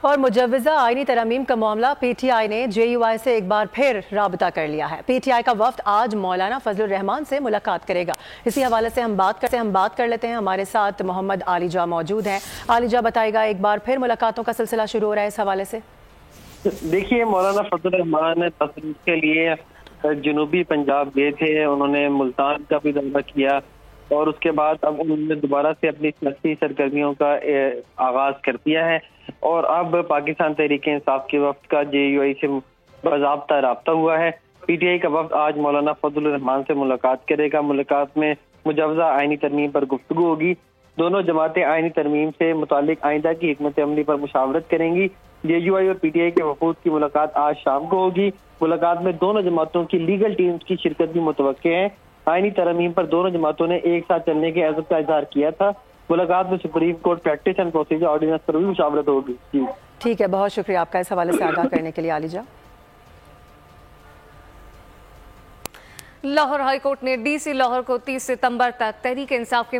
اور مجوزہ آئینی ترامیم کا معاملہ پی ٹی آئی نے جے یو آئی سے ایک بار پھر رابطہ کر لیا ہے۔ پی ٹی آئی کا وفد آج مولانا فضل الرحمان سے ملاقات کرے گا۔ اسی حوالے سے ہم بات کر لیتے ہیں۔ ہمارے ساتھ محمد علی جا موجود ہیں۔ علی جا بتائے گا، ایک بار پھر ملاقاتوں کا سلسلہ شروع ہو رہا ہے اس حوالے سے۔ دیکھیے، مولانا فضل الرحمان تقریر کے لیے جنوبی پنجاب گئے تھے، انہوں نے ملتان کا بھی دورہ کیا اور اس کے بعد اب انہوں نے دوبارہ سے اپنی سیاسی سرگرمیوں کا آغاز کر دیا ہے اور اب پاکستان تحریک انصاف کے وفد کا جے یو آئی سے باضابطہ رابطہ ہوا ہے۔ پی ٹی آئی کا وفد آج مولانا فضل الرحمان سے ملاقات کرے گا۔ ملاقات میں مجوزہ آئینی ترمیم پر گفتگو ہوگی۔ دونوں جماعتیں آئینی ترمیم سے متعلق آئندہ کی حکمت عملی پر مشاورت کریں گی۔ جے یو آئی اور پی ٹی آئی کے وفود کی ملاقات آج شام کو ہوگی۔ ملاقات میں دونوں جماعتوں کی لیگل ٹیمز کی شرکت بھی متوقع ہے۔ آئینی ترمیم پر دونوں جماعتوں نے ایک ساتھ چلنے کے عزم کا اظہار کیا تھا۔ ملاقات میں supreme court practice and procedure ordinance پر بھی مشاورت ہوگی۔ جی ٹھیک ہے، بہت شکریہ آپ کا اس حوالے سے آگاہ کرنے کے لیے علی جا۔ لاہور ہائی کورٹ نے ڈی سی لاہور کو 30 ستمبر تک تحریک انصاف کے